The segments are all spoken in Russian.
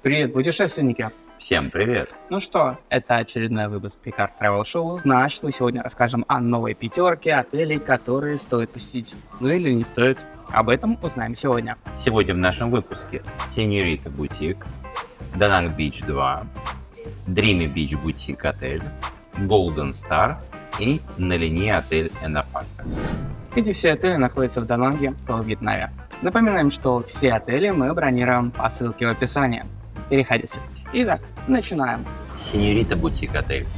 Привет, путешественники! Всем привет! Ну что, это очередной выпуск Picard Travel Show. Значит, мы сегодня расскажем о новой пятерке отелей, которые стоит посетить. Ну или не стоит. Об этом узнаем сегодня. Сегодня в нашем выпуске Señorita Boutique, Danang Beach 2, Dreamy Beach Boutique отель, Golden Star и на линии отель Энапак. Эти все отели находятся в Дананге, во Вьетнаме. Напоминаем, что все отели мы бронируем по ссылке в описании. Переходите. Итак, начинаем. Señorita Boutique отель.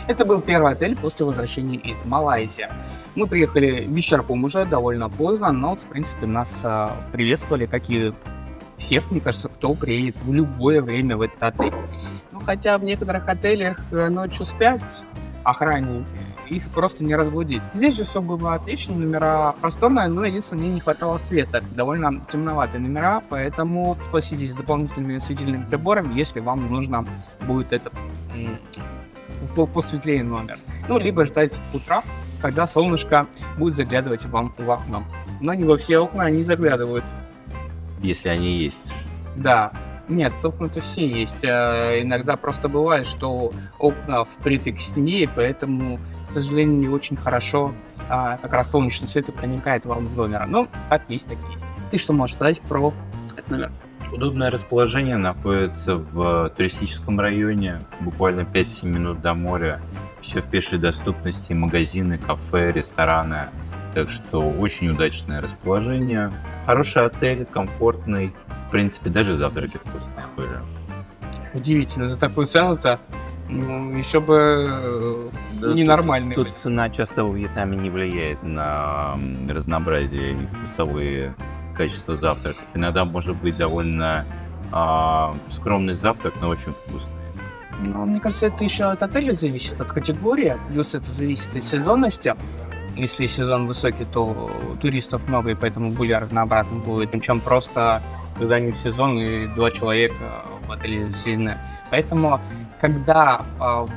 Это был первый отель после возвращения из Малайзии. Мы приехали вечерком уже довольно поздно, но в принципе нас приветствовали, как и всех, мне кажется, кто приедет в любое время в этот отель. Ну, хотя в некоторых отелях ночью спят охранники, их просто не разбудить. Здесь же все было отлично, номера просторные, но единственное, мне не хватало света. Довольно темноватые номера, поэтому согласитесь с дополнительными светильными приборами, если вам нужно будет это посветлее номер. Ну, либо ждать утра, когда солнышко будет заглядывать вам в окно. Но не во все окна они заглядывают. Если они есть. Да. Нет, окна-то все есть. Иногда просто бывает, что окна впритык к стене, и поэтому, к сожалению, не очень хорошо как раз солнечный свет проникает вам в номер. Но как есть, так есть. Ты что можешь сказать про этот номер? Удобное расположение находится в туристическом районе, буквально 5-7 минут до моря. Все в пешей доступности, магазины, кафе, рестораны. Так что очень удачное расположение. Хороший отель, комфортный. В принципе, даже завтраки вкусные были. Удивительно, за такую цену-то еще бы ненормальный. Тут цена часто во Вьетнаме не влияет на разнообразие и вкусовые качества завтраков. Иногда может быть довольно скромный завтрак, но очень вкусный. Ну, мне кажется, это еще от отеля зависит, от категории, плюс это зависит от сезонности. Если сезон высокий, то туристов много, и поэтому более разнообразно будет, чем просто когда не в сезон и 2 человека в отеле заселены. Поэтому, когда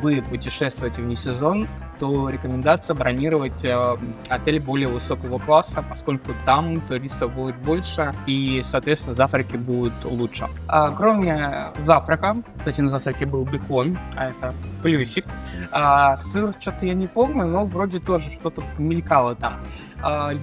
вы путешествуете вне сезон, то рекомендация бронировать отель более высокого класса, поскольку там туристов будет больше и, соответственно, завтраки будут лучше. Кроме завтрака, кстати, на завтраке был бекон, а это плюсик. Сыр что-то я не помню, но вроде тоже что-то мелькало там.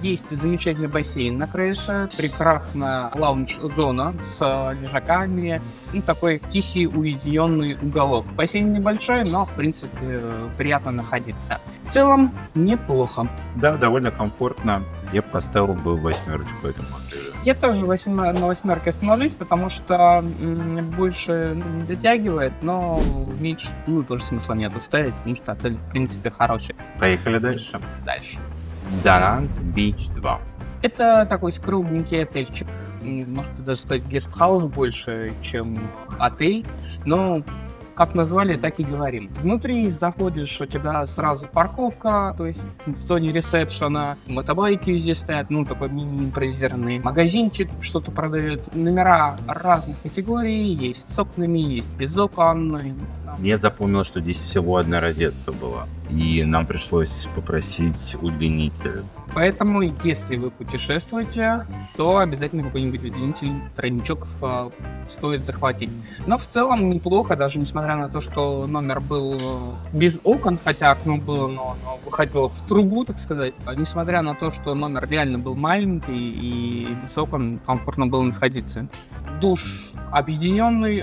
Есть замечательный бассейн на крыше, прекрасная лаунж-зона с лежаками и такой тихий уединенный уголок. Бассейн небольшой, но в принципе приятно находиться. В целом неплохо. Да, довольно комфортно. Я поставил бы 8 этому отелю. Я тоже на 8 остановлюсь, потому что больше не дотягивает, но меньше тоже смысла нету ставить, потому что отель в принципе хороший. Поехали дальше. Дальше. Danang Beach 2. Это такой кругленький отельчик. Может даже сказать гестхаус больше, чем отель. Но как назвали, так и говорим. Внутри заходишь, у тебя сразу парковка, то есть в зоне ресепшена, мотобайки здесь стоят, ну такой мини-импровизированный магазинчик, что-то продает. Номера разных категорий, есть с окнами, есть без окон. Я запомнил, что здесь всего одна розетка была, и нам пришлось попросить удлинитель. Поэтому, если вы путешествуете, то обязательно какой-нибудь удлинитель, тройничок стоит захватить. Но в целом неплохо, даже несмотря на то, что номер был без окон, хотя окно было, но выходило в трубу, так сказать. Несмотря на то, что номер реально был маленький и без окон комфортно было находиться. Душ объединенный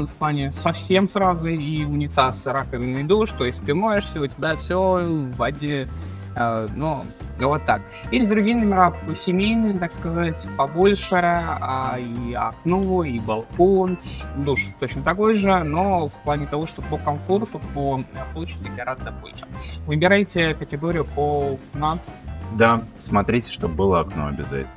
в плане совсем сразу, и унитаз, раковина и душ, то есть ты моешься, у тебя все в воде, но вот так. Или другие номера семейные, так сказать, побольше, и окно, и балкон, душ точно такой же, но в плане того, что по комфорту, по площади гораздо больше. Выбирайте категорию по финансам. Да, смотрите, чтобы было окно обязательно.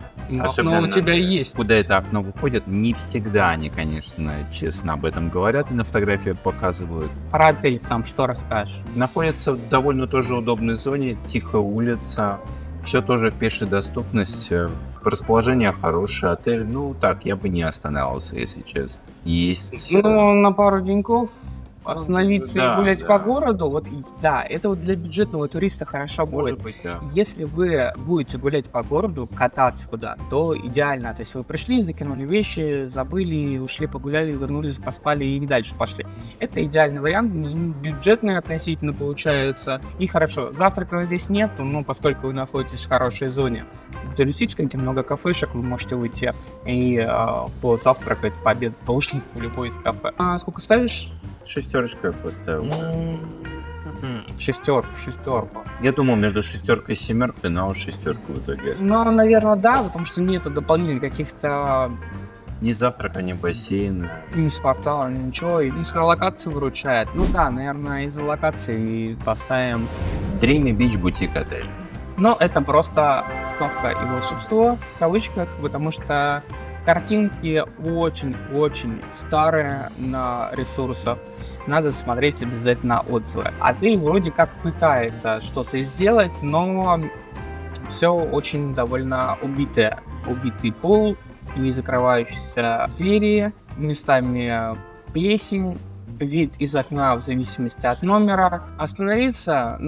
Окно у тебя есть. Куда это окно выходит, не всегда они, конечно, честно об этом говорят и на фотографиях показывают. Про отель сам что расскажешь? Находится в довольно тоже удобной зоне, тихая улица, все тоже в пешей доступности. Расположение хорошее, отель, ну так, я бы не останавливался, если честно. Есть... Ну, на пару деньков остановиться Да, и гулять да. по городу, вот да, это вот для бюджетного туриста хорошо будет. Может быть, да. Если вы будете гулять по городу, кататься куда, то идеально. То есть вы пришли, закинули вещи, забыли, ушли, погуляли, вернулись, поспали и дальше пошли. Это идеальный вариант, бюджетный относительно получается. И хорошо, завтрака здесь нет, но поскольку вы находитесь в хорошей зоне туристической, где много кафешек, вы можете выйти и позавтракать, пообедать, поужинать в любой из кафе. А сколько ставишь? 6 я поставил. Шестерку. Я думал между 6 и 7, но 6 в итоге оставил. Ну, наверное, да, потому что нету дополнительных каких-то Ни завтрака, ни бассейна. ни спортзала, ни ничего. Единственная локация выручает. Ну да, наверное, из-за локации поставим. Dreamy Beach бутик отель. Но это просто сказка и волшебство, в кавычках, потому что картинки очень-очень старые на ресурсах. Надо смотреть обязательно отзывы. Отель вроде как пытается что-то сделать, но все очень довольно убитое. Убитый пол, не закрывающиеся двери, местами плесень, вид из окна в зависимости от номера. Остановиться,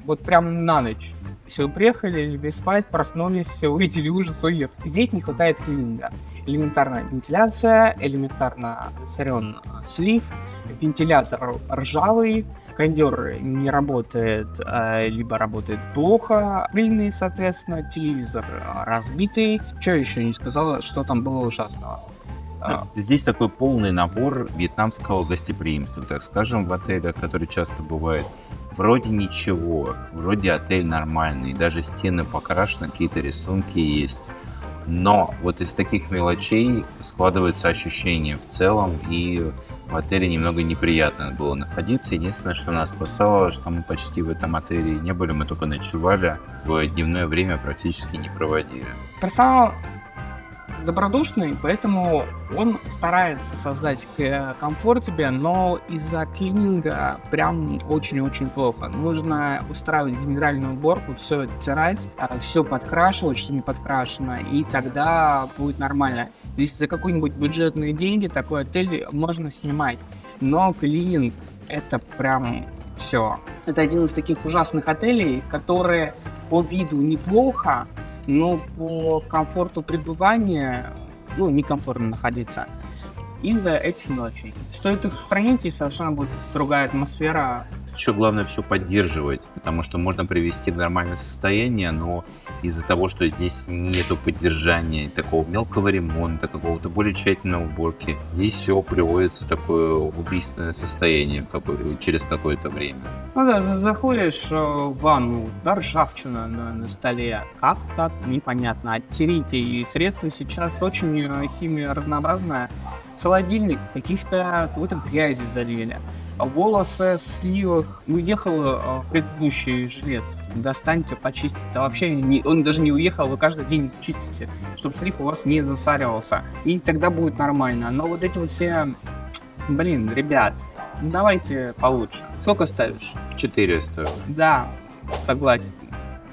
вот прям на ночь. Если вы приехали, легли спать, проснулись, увидели ужас, уехали. Здесь не хватает клининга. Элементарная вентиляция, элементарно засорен слив, вентилятор ржавый, кондер не работает, либо работает плохо, пыльный, соответственно, телевизор разбитый. Что еще не сказала, что там было ужасного? Здесь такой полный набор вьетнамского гостеприимства, так скажем, в отелях, который часто бывает. Вроде ничего, вроде отель нормальный, даже стены покрашены, какие-то рисунки есть. Но вот из таких мелочей складывается ощущение в целом, и в отеле немного неприятно было находиться. Единственное, что нас спасало, что мы почти в этом отеле не были, мы только ночевали, в дневное время практически не проводили. Персонал добродушный, поэтому он старается создать комфорт тебе, но из-за клининга прям очень-очень плохо. Нужно устраивать генеральную уборку, все оттирать, все подкрашивать, что не подкрашено, и тогда будет нормально. Если за какие-нибудь бюджетные деньги такой отель можно снимать, но клининг это прям все. Это один из таких ужасных отелей, которые по виду неплохо, но по комфорту пребывания, некомфортно находиться из-за этих ночей. Стоит их устранить, и совершенно будет другая атмосфера. Еще главное все поддерживать, потому что можно привести в нормальное состояние, но из-за того, что здесь нету поддержания, такого мелкого ремонта, какого-то более тщательной уборки, здесь все приводится в такое убийственное состояние через какое-то время. Ну да, заходишь в ванну, да, ржавчина на столе. Как так? Непонятно. Оттерите. И средства сейчас очень химия разнообразная. Холодильник, какой-то грязи залили. Волосы в сливах. Уехал предыдущий жилец. Достаньте, почистите. Да вообще он даже не уехал, вы каждый день чистите, чтобы слив у вас не засаривался. И тогда будет нормально. Но вот эти вот все... ребят, давайте получше. Сколько ставишь? 400. Да, согласен.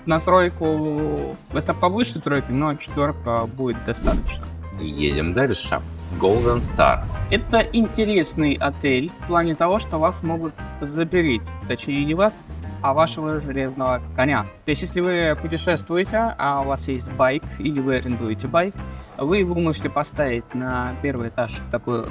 На тройку это повыше тройки, но 4 будет достаточно. Едем дальше. Golden Star. Это интересный отель в плане того, что вас могут запереть. Точнее, не вас, а вашего железного коня. То есть, если вы путешествуете, а у вас есть байк, или вы арендуете байк, вы его можете поставить на первый этаж в такое,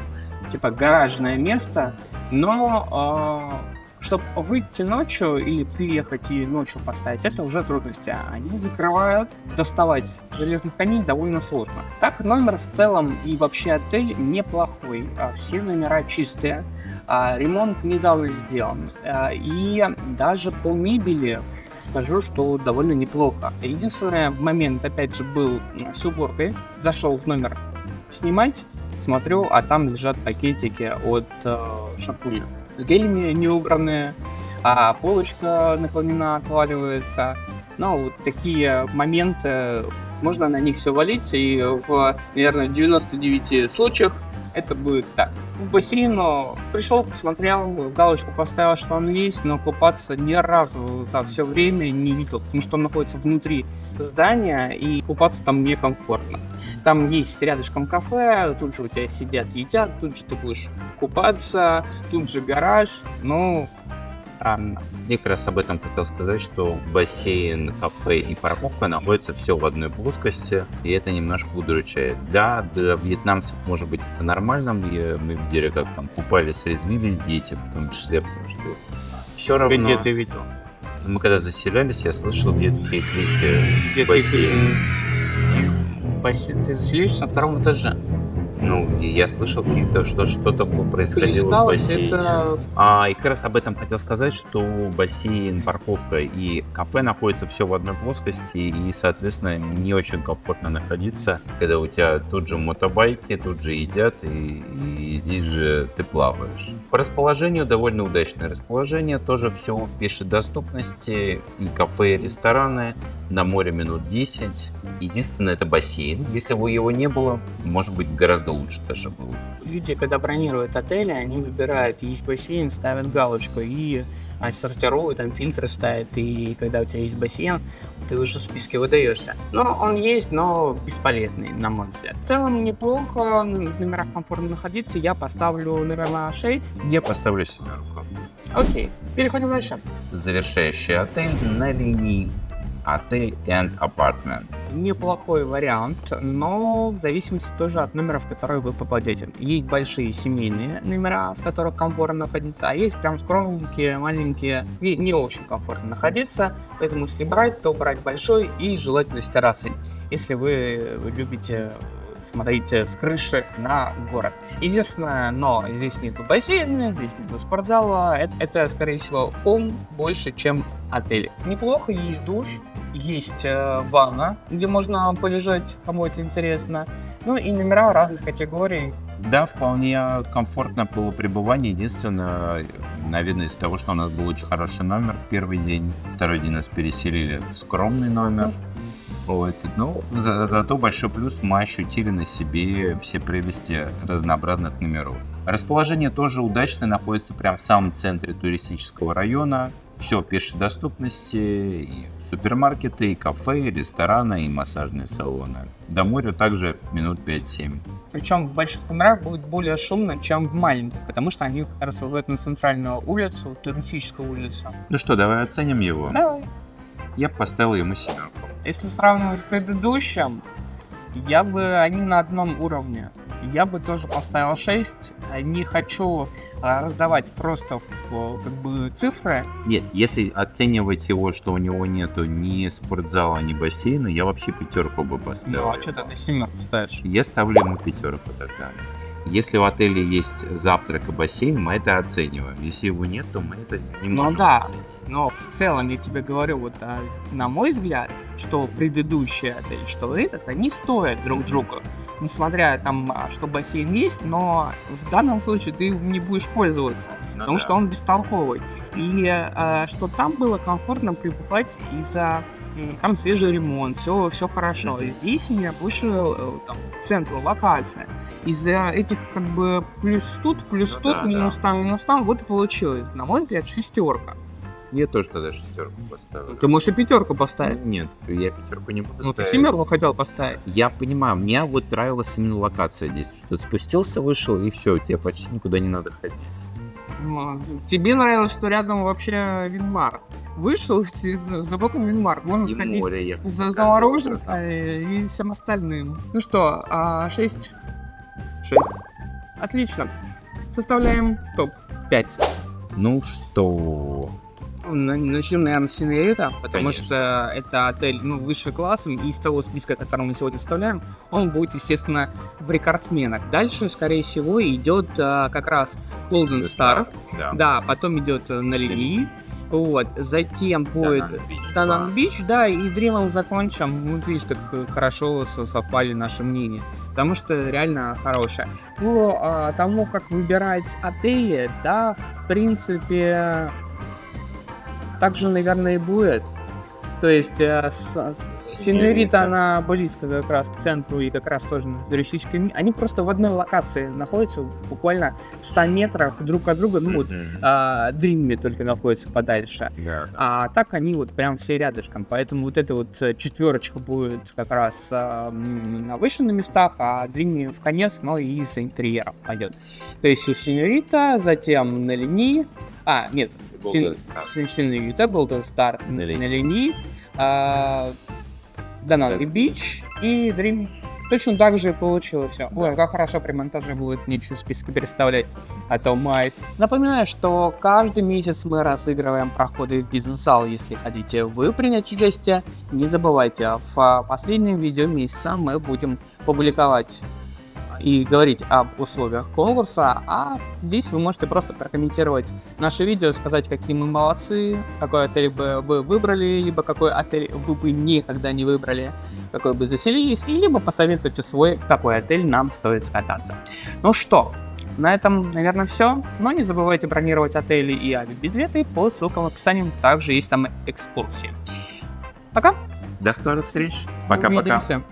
типа, гаражное место, но чтобы выйти ночью или приехать и ночью поставить, это уже трудности. Они закрывают, доставать железных коней довольно сложно. Так, номер в целом и вообще отель неплохой. Все номера чистые, ремонт недавно сделан. И даже по мебели скажу, что довольно неплохо. Единственный момент, опять же, был с уборкой. Зашел в номер снимать, смотрю, а там лежат пакетики от шампуня. Гелями не убранные, а полочка наклонена, отваливается. Вот такие моменты, можно на них все валить, и в, наверное, 99 случаях это будет так. к бассейну, пришел, посмотрел, галочку поставил, что он есть, но купаться ни разу за все время не видел, потому что он находится внутри здания, и купаться там некомфортно. Там есть рядышком кафе, тут же у тебя сидят, едят, тут же ты будешь купаться, тут же гараж, ну, странно. Я как раз об этом хотел сказать, что бассейн, кафе и парковка находятся все в одной плоскости, и это немножко удручает. Да, для вьетнамцев, может быть, это нормально, мы видели, как там купались, резвились дети, в том числе, потому что все равно... Где ты видел? Мы когда заселялись, я слышал детские крики в бассейн. Ты заселишься на 2 этаже. Ну, и я слышал какие-то, что что-то происходило в Плескалось, бассейне. это И как раз об этом хотел сказать, что бассейн, парковка и кафе находятся все в одной плоскости, и, соответственно, не очень комфортно находиться, когда у тебя тут же мотобайки, тут же едят, и здесь же ты плаваешь. По расположению довольно удачное расположение, тоже все в пешей доступности, и кафе, и рестораны, на море минут 10. Единственное, это бассейн. Если бы его не было, может быть, гораздо лучше даже было. люди, когда бронируют отели, они выбирают, есть бассейн, ставят галочку и сортируют, там фильтры ставят, и когда у тебя есть бассейн, ты уже в списке выдаешься. Но он есть, но бесполезный, на мой взгляд. В целом неплохо, в номерах комфортно находиться, я поставлю, наверное, 6. Я поставлю 7. Окей, переходим дальше. Завершающий отель на линии отель and apartment. Неплохой вариант, но в зависимости тоже от номера, в который вы попадете. Есть большие семейные номера, в которых комфортно находиться, а есть прям скромненькие, маленькие, и не очень комфортно находиться. Поэтому если брать, то брать большой и желательно с террасой, если вы любите смотреть с крыши на город. Единственное, но здесь нету бассейна, здесь нету спортзала. Это скорее всего, больше, чем отель. Неплохо, есть душ, есть ванна, где можно полежать, кому это интересно. Ну и номера разных категорий. Да, вполне комфортно было пребывание. Единственное, наверное, из-за того, что у нас был очень хороший номер в первый день. Второй день нас переселили в скромный номер. Вот. Ну, зато большой плюс, мы ощутили на себе все прелести разнообразных номеров. Расположение тоже удачное, находится прямо в самом центре туристического района. Все в пешей доступности, и супермаркеты, и кафе, и рестораны, и массажные салоны. До моря также минут 5-7. Причем в больших номерах будет более шумно, чем в маленьких, потому что они как раз выходят на центральную улицу, туристическую улицу. Ну что, давай оценим его. Давай. Я поставил ему 7. Если сравнивать с предыдущим, они на одном уровне. Я бы тоже поставил 6. Не хочу раздавать просто как бы цифры. Нет, если оценивать его, что у него нету ни спортзала, ни бассейна, я вообще 5 бы поставил. Ну, а что ты 7 ставишь? Я ставлю ему 5 тогда. Если в отеле есть завтрак и бассейн, мы это оцениваем. Если его нет, то мы это не можем оценивать. Но в целом я тебе говорю, на мой взгляд, что предыдущий отель, что этот, они стоят друг друга. Несмотря что бассейн есть, но в данном случае ты им не будешь пользоваться, потому что он бестолковый. И что там было комфортно пребывать из-за там свежий ремонт, все хорошо. Здесь у меня больше центр, локация. Из-за этих как бы плюс тут, минус там, вот и получилось. На мой взгляд, 6. Я тоже тогда 6 поставил. Ты можешь и 5 поставить. Нет, я 5 не буду Ну, ты ставить. 7 хотел поставить. Я понимаю, мне вот нравилась именно локация здесь. Что ты спустился, вышел, и все, тебе почти никуда не надо ходить. Тебе нравилось, что рядом вообще Винмар. Вышел за боком Винмар, можно И сходить море, за мороженым и всем остальным. Ну что, 6? 6. Отлично. Составляем топ-5. Ну что... Начнем, наверное, с Синерита, потому Конечно. что это отель высший классом, и из того списка, который мы сегодня вставляем, он будет, естественно, в рекордсменах. Дальше, скорее всего, идет как раз Golden Star, да, потом идет Налили, вот, затем будет Даннан Бич, да, и Дримом закончим. Вот видишь, как хорошо совпали наши мнения, потому что реально хорошая. По тому, как выбирать отели, да, в принципе... Так же, наверное, и будет. То есть Синьорита, она близко как раз к центру и как раз тоже на туристическом. Они просто в одной локации находятся, буквально в 100 метрах друг от друга. Ну вот Dreamy только находится подальше. А так они вот прям все рядышком. Поэтому вот эта вот четверочка будет как раз на выше на местах, а Dreamy в конец, но и из-за интерьера пойдет. То есть Синьорита, затем на линии. Нет. Синьорита, Golden Star на линии, Denali Beach и Dreamy. Точно так же и получилось все. Ой, как хорошо при монтаже будет, ничего списка переставлять, а то майс. Напоминаю, что каждый месяц мы разыгрываем проходы в бизнес-зал. Если хотите вы принять участие, не забывайте, в последнем видео месяца мы будем публиковать и говорить об условиях конкурса, а здесь вы можете просто прокомментировать наше видео, сказать, какие мы молодцы, какой отель бы вы выбрали, либо какой отель вы бы никогда не выбрали, какой бы заселились, либо посоветуйте свой, какой отель нам стоит скататься. Ну что, на этом, наверное, все. Но не забывайте бронировать отели и авиабилеты по ссылкам в описании, также есть там экскурсии. Пока! До скорых встреч. Пока-пока. Увидимся.